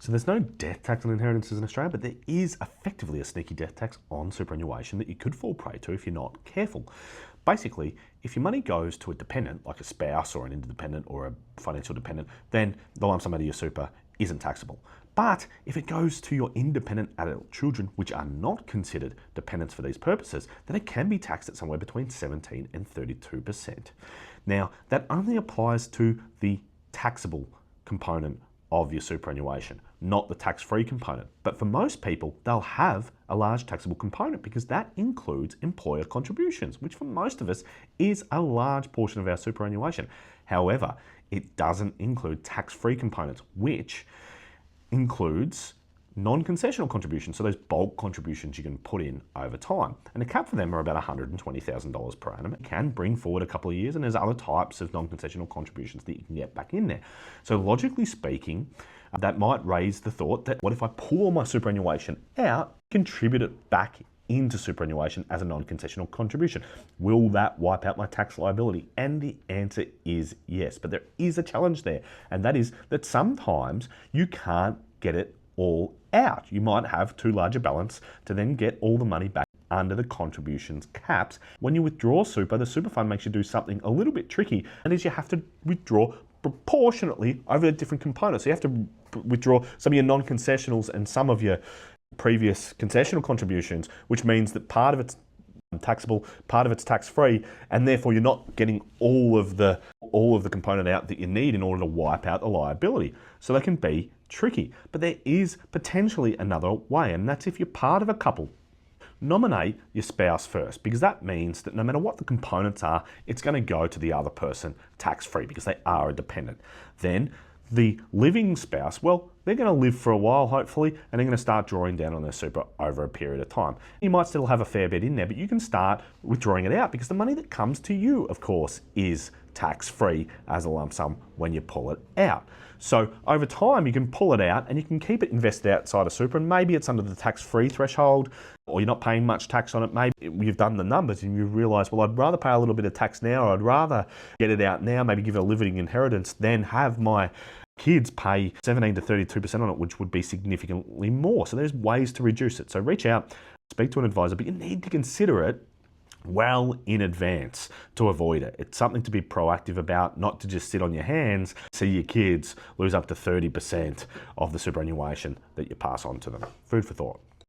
So there's no death tax on inheritances in Australia, but there is effectively a sneaky death tax on superannuation that you could fall prey to if you're not careful. Basically, if your money goes to a dependent, like a spouse or an independent or a financial dependent, then the lump sum out of your super isn't taxable. But if it goes to your independent adult children, which are not considered dependents for these purposes, then it can be taxed at somewhere between 17 and 32%. Now, that only applies to the taxable component of your superannuation, not the tax-free component. But for most people, they'll have a large taxable component because that includes employer contributions, which for most of us is a large portion of our superannuation. However, it doesn't include tax-free components, which includes non-concessional contributions, so those bulk contributions you can put in over time. And the cap for them are about $120,000 per annum. It can bring forward a couple of years, and there's other types of non-concessional contributions that you can get back in there. So logically speaking, that might raise the thought that what if I pull all my superannuation out, contribute it back into superannuation as a non-concessional contribution? Will that wipe out my tax liability? And the answer is yes, but there is a challenge there, and that is that sometimes you can't get it all out. You might have too large a balance to then get all the money back under the contributions caps. When you withdraw super, the super fund makes you do something a little bit tricky, and is you have to withdraw proportionately over the different components. So you have to withdraw some of your non-concessionals and some of your previous concessional contributions, which means that part of it's taxable, part of it's tax-free, and therefore you're not getting all of the component out that you need in order to wipe out the liability. So they can be tricky. But there is potentially another way, and that's if you're part of a couple. Nominate your spouse first, because that means that no matter what the components are, it's going to go to the other person tax-free because they are a dependent. Then the living spouse, well, they're going to live for a while, hopefully, and they're going to start drawing down on their super over a period of time. You might still have a fair bit in there, but you can start withdrawing it out because the money that comes to you, of course, is tax-free as a lump sum when you pull it out. So over time, you can pull it out and you can keep it invested outside of super, and maybe it's under the tax-free threshold, or you're not paying much tax on it. Maybe you've done the numbers and you realise, well, I'd rather pay a little bit of tax now, or I'd rather get it out now, maybe give it a living inheritance, than have my kids pay 17 to 32% on it, which would be significantly more. So there's ways to reduce it. So reach out, speak to an advisor, but you need to consider it well in advance to avoid it. It's something to be proactive about, not to just sit on your hands, see your kids lose up to 30% of the superannuation that you pass on to them. Food for thought.